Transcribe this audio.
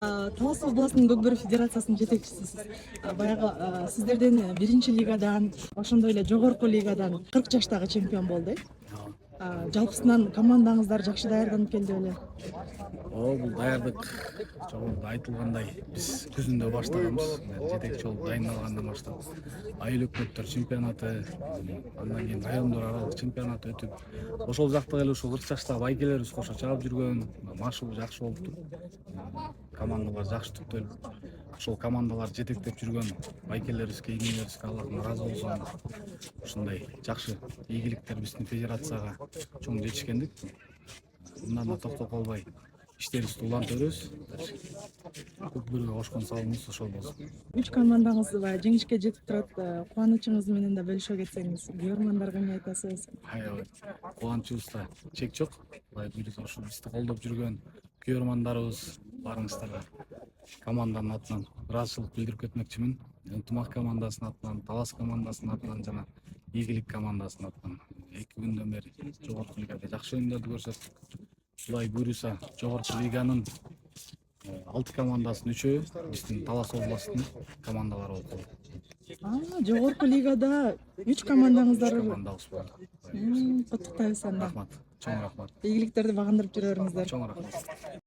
Талас областынын Көкбөрү федерациясынын жетекчисисиз. Баягы сиздерден биринчи лигадан, ошондой эле жогорку лигадан 40 жаштагы чемпион болду. Жалпысынан командаңыздар жакшы даярданып келди беле? Бул даярдык жогоруда айтылгандай биз күзүндө баштаганбыз. Жетекчи болуп дайындалгандан баштап айыл өкмөттөр чемпионаты, андан кийин райондор аралык чемпионат өтүп, ошол жактагы эле ушул 40 жаштагы байкелерибиз кошо чыгып жүргөн, машыгуу жакшы болуптур. Командалар жакшы түптөлүп, ошол командалар жетектеп жүргөн байкелерибизге, ийгилерибизге Аллахтан ыраазы болсун. Ушундай жакшы ийгиликтер биздин федерацияга чоң жетишкендик. Мындан да токтоп калбай иштерибизди уланта беребиз. Көкбөрүгө кошкон салымыбыз ошол болсун. 3 командаңыз жеңишке жетип турат. Кубанычыңыз менен да бөлүшө кетсеңиз, күйөрмандарга эмне айтасыз? Аябай кубанычыбызда чек жок. Ушул бизди колдоп жүргөн күйөрмандарыбыз барыңыздарга команданын атынан ыраазычылык билдирип кетмекчимин. Ынтымак командасынын атынан, Талас командасынын атынан жана ийгилик командасынын атынан 2 күндөн бери жогорку лигада жакшы оюндарды көрсөттүк. Кудай буйруса жогорку лиганын 6 командасынын 3-өө биздин Талас областынын командалары болуп калды. Жогорку лигада 3 командаңыздар. 3 командабыз болду. Куттуктайбыз анда. Рахмат, чоң рахмат. Ийгиликтерди багындырып жүрө бериңиздер. Чоң рахмат.